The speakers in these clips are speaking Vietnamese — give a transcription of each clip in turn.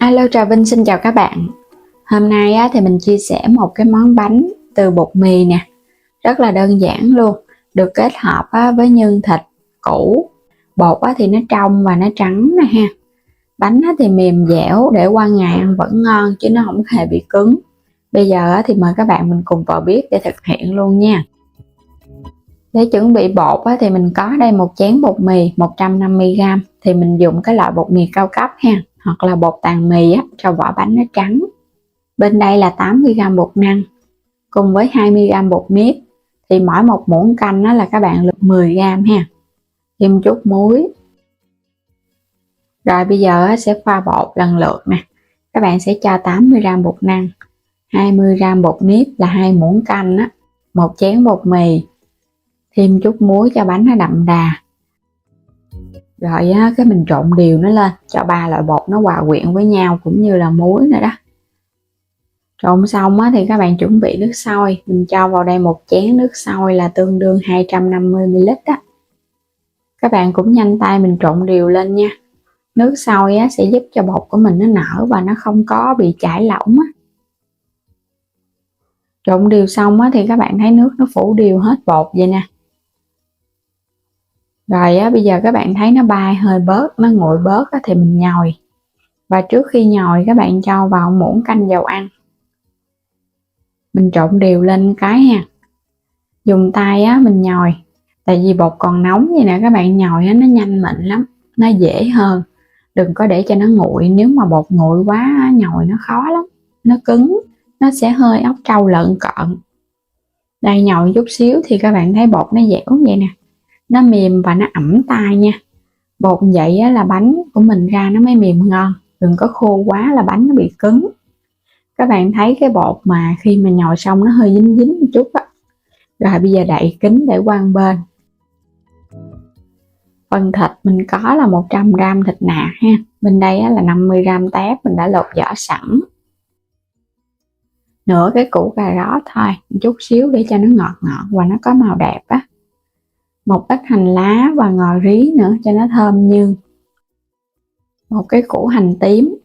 Alo, Trà Vinh xin chào các bạn. Hôm nay thì mình chia sẻ một cái món bánh từ bột mì nè, rất là đơn giản luôn, được kết hợp với nhân thịt, củ. Bột thì nó trong và nó trắng nè ha. Bánh thì mềm dẻo, để qua ngày ăn vẫn ngon chứ nó không hề bị cứng. Bây giờ thì mời các bạn mình cùng vào bếp để thực hiện luôn nha. Để chuẩn bị bột thì mình có đây một chén bột mì 150g, thì mình dùng cái loại bột mì cao cấp ha, hoặc là bột tàn mì cho vỏ bánh nó trắng. Bên đây là 80g bột năng cùng với 20g bột nếp, thì mỗi một muỗng canh là các bạn lượng 10g ha. Thêm chút muối. Rồi bây giờ sẽ pha bột lần lượt nè. Các bạn sẽ cho 80g bột năng, 20g bột nếp là 2 muỗng canh một chén bột mì, thêm chút muối cho bánh nó đậm đà. Rồi cái mình trộn đều nó lên cho ba loại bột nó hòa quyện với nhau, cũng như là muối nữa đó. Trộn xong thì các bạn chuẩn bị nước sôi. Mình cho vào đây một chén nước sôi là tương đương 250ml đó. Các bạn cũng nhanh tay mình trộn đều lên nha. Nước sôi sẽ giúp cho bột của mình nó nở và nó không có bị chảy lỏng Trộn đều xong thì các bạn thấy nước nó phủ đều hết bột vậy nè. Rồi bây giờ các bạn thấy nó bay hơi bớt, nó nguội bớt thì mình nhồi. Và trước khi nhồi các bạn cho vào muỗng canh dầu ăn. Mình trộn đều lên cái ha. Dùng tay mình nhồi, tại vì bột còn nóng vậy nè, các bạn nhồi nó nhanh mịn lắm, nó dễ hơn. Đừng có để cho nó nguội, nếu mà bột nguội quá nhồi nó khó lắm, nó cứng, nó sẽ hơi ốc trâu lợn cợn. Đây nhồi chút xíu thì các bạn thấy bột nó dẻo vậy nè, nó mềm và nó ẩm tay nha. Bột vậy là bánh của mình ra nó mới mềm ngon, đừng có khô quá là bánh nó bị cứng. Các bạn thấy cái bột mà khi mà nhồi xong nó hơi dính dính một chút Rồi bây giờ đậy kín để qua một bên. Phần thịt mình có là 100g thịt nạc ha. Bên đây là 50g tép mình đã lột vỏ sẵn. Nửa cái củ cà rốt thôi, một chút xíu để cho nó ngọt ngọt và nó có màu đẹp một ít hành lá và ngò rí nữa cho nó thơm nhương. Một cái củ hành tím.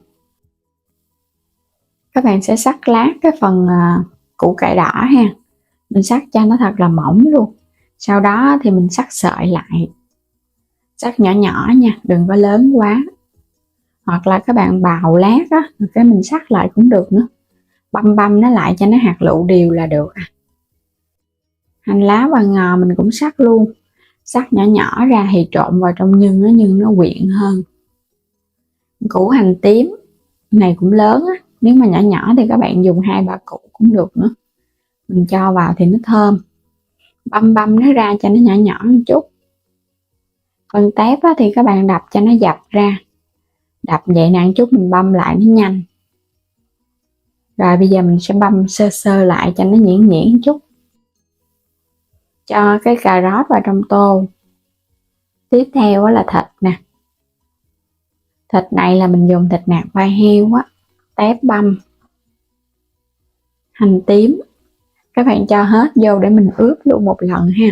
Các bạn sẽ sắc lát cái phần củ cải đỏ ha. Mình sắc cho nó thật là mỏng luôn. Sau đó thì mình sắc sợi lại. Sắc nhỏ nhỏ nha, đừng có lớn quá. Hoặc là các bạn bào lát rồi cái mình sắc lại cũng được nữa. Băm nó lại cho nó hạt lựu đều là được Hành lá và ngò mình cũng sắc luôn. Sắc nhỏ nhỏ ra thì trộn vào trong nhân nó quyện hơn. Củ hành tím này cũng lớn nếu mà nhỏ nhỏ thì các bạn dùng 2-3 củ cũng được nữa. Mình cho vào thì nó thơm. Băm nó ra cho nó nhỏ nhỏ một chút. Phần tép thì các bạn đập cho nó dập ra. Đập vậy nè, chút mình băm lại nó nhanh. Rồi bây giờ mình sẽ băm sơ sơ lại cho nó nhuyễn nhuyễn chút. Cho cái cà rốt vào trong tô. Tiếp theo là thịt nè. Thịt này là mình dùng thịt nạc vai heo tép băm. Hành tím. Các bạn cho hết vô để mình ướp luôn một lần ha.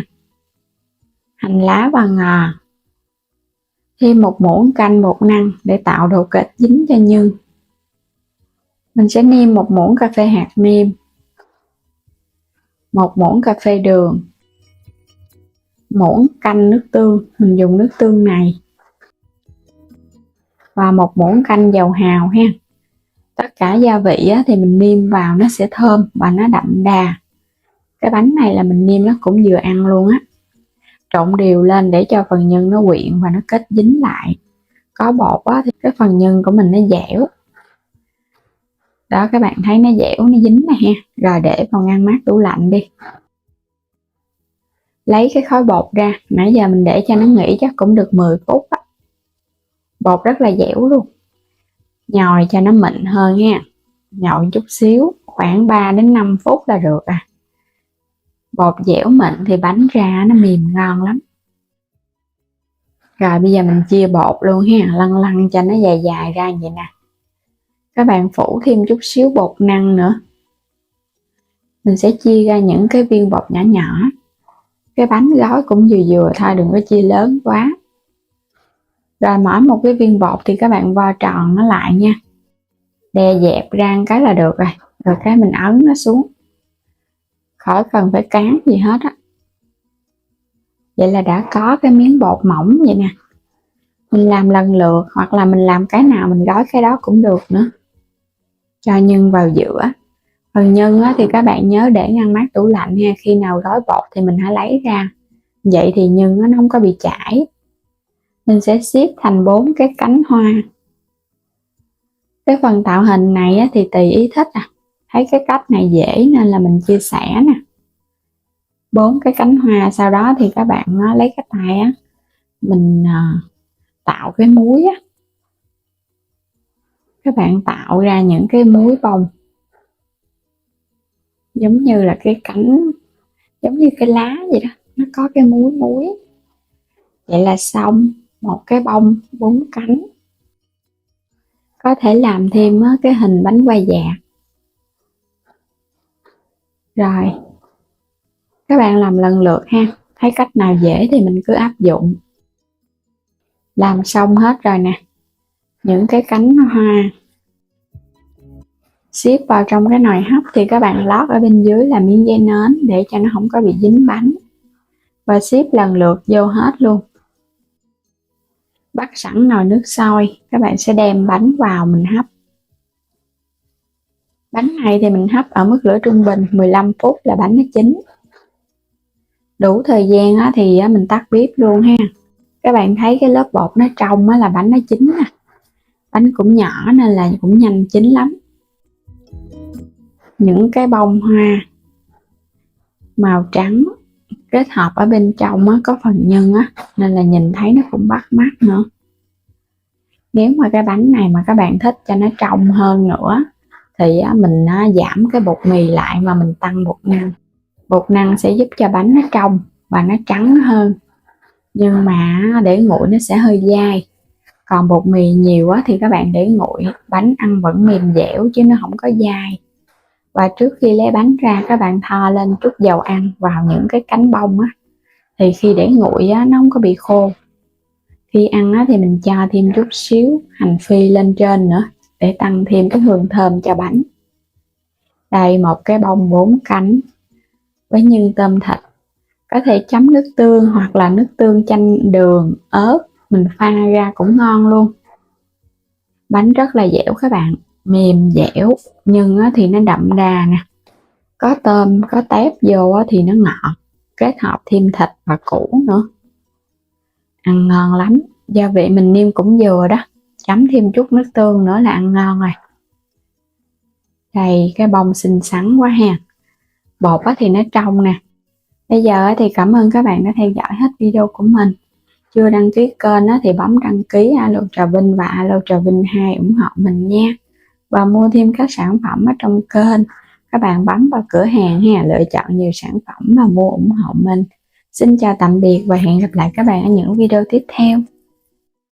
Hành lá và ngò. Thêm một muỗng canh bột năng để tạo độ kết dính cho nhân. Mình sẽ nêm một muỗng cà phê hạt nêm, một muỗng cà phê đường, muỗng canh nước tương, mình dùng nước tương này, và một muỗng canh dầu hào ha. Tất cả gia vị thì mình nêm vào nó sẽ thơm và nó đậm đà. Cái bánh này là mình nêm nó cũng vừa ăn luôn Trộn đều lên để cho phần nhân nó quyện và nó kết dính lại. Có bột thì cái phần nhân của mình nó dẻo. Đó, các bạn thấy nó dẻo, nó dính nè ha. Rồi để vào ngăn mát tủ lạnh đi. Lấy cái khối bột ra, nãy giờ mình để cho nó nghỉ chắc cũng được 10 phút Bột rất là dẻo luôn. Nhồi cho nó mịn hơn ha. Nhồi chút xíu, khoảng 3 đến 5 phút là được Bột dẻo mịn thì bánh ra nó mềm ngon lắm. Rồi bây giờ mình chia bột luôn ha, lăn cho nó dài dài ra vậy nè. Các bạn phủ thêm chút xíu bột năng nữa. Mình sẽ chia ra những cái viên bột nhỏ nhỏ. Cái bánh gói cũng vừa vừa thôi, đừng có chia lớn quá. Rồi mỗi một cái viên bột thì các bạn vo tròn nó lại nha. đè dẹp ra một cái là được rồi, rồi cái mình ấn nó xuống, khỏi cần phải cán gì hết á. Vậy là đã có cái miếng bột mỏng vậy nè. Mình làm lần lượt, hoặc là mình làm cái nào mình gói cái đó cũng được nữa. Cho nhân vào giữa. Phần nhân á, thì các bạn nhớ để ngăn mát tủ lạnh ha, khi nào gói bột thì mình hãy lấy ra. Vậy thì nhân nó không có bị chảy. Mình sẽ xếp thành 4 cái cánh hoa. Cái phần tạo hình này á, thì tùy ý thích à. Thấy cái cách này dễ nên là mình chia sẻ nè. 4 cái cánh hoa, sau đó thì các bạn lấy cái tay á, mình tạo cái múi á. Các bạn tạo ra những cái múi bông giống như là cái cánh, giống như cái lá vậy đó, nó có cái múi múi. Vậy là xong một cái bông 4 cánh. Có thể làm thêm cái hình bánh quai dạ. Rồi các bạn làm lần lượt ha, thấy cách nào dễ thì mình cứ áp dụng. Làm xong hết rồi nè, những cái cánh hoa xếp vào trong cái nồi hấp thì các bạn lót ở bên dưới là miếng giấy nến để cho nó không có bị dính bánh, và xếp lần lượt vô hết luôn. Bắt sẵn nồi nước sôi, các bạn sẽ đem bánh vào mình hấp. Bánh này thì mình hấp ở mức lửa trung bình 15 phút là bánh nó chín. Đủ thời gian thì mình tắt bếp luôn ha. Các bạn thấy cái lớp bột nó trong là bánh nó chín nè. Bánh cũng nhỏ nên là cũng nhanh chín lắm. Những cái bông hoa màu trắng kết hợp ở bên trong có phần nhân nên là nhìn thấy nó cũng bắt mắt nữa. Nếu mà cái bánh này mà các bạn thích cho nó trong hơn nữa thì mình giảm cái bột mì lại mà mình tăng bột năng. Bột năng sẽ giúp cho bánh nó trong và nó trắng hơn, nhưng mà để nguội nó sẽ hơi dai. Còn bột mì nhiều thì các bạn để nguội, bánh ăn vẫn mềm dẻo chứ nó không có dai. Và trước khi lấy bánh ra, các bạn thoa lên chút dầu ăn vào những cái cánh bông thì khi để nguội nó không có bị khô. Khi ăn thì mình cho thêm chút xíu hành phi lên trên nữa để tăng thêm cái hương thơm cho bánh. Đây, một cái bông 4 cánh với nhân tôm thịt. Có thể chấm nước tương hoặc là nước tương chanh đường, ớt, mình pha ra cũng ngon luôn. Bánh rất là dẻo các bạn, mềm dẻo, nhưng thì nó đậm đà nè. Có tôm, có tép vô thì nó ngọt, kết hợp thêm thịt và củ nữa. Ăn ngon lắm, gia vị mình nêm cũng vừa đó, chấm thêm chút nước tương nữa là ăn ngon rồi. Đây, cái bông xinh xắn quá ha. Bột thì nó trong nè. Bây giờ thì cảm ơn các bạn đã theo dõi hết video của mình. Chưa đăng ký kênh thì bấm đăng ký Alo Trà Vinh và Alo Trà Vinh 2 ủng hộ mình nha. Và mua thêm các sản phẩm ở trong kênh, các bạn bấm vào cửa hàng ha, lựa chọn nhiều sản phẩm và mua ủng hộ mình. Xin chào tạm biệt và hẹn gặp lại các bạn ở những video tiếp theo.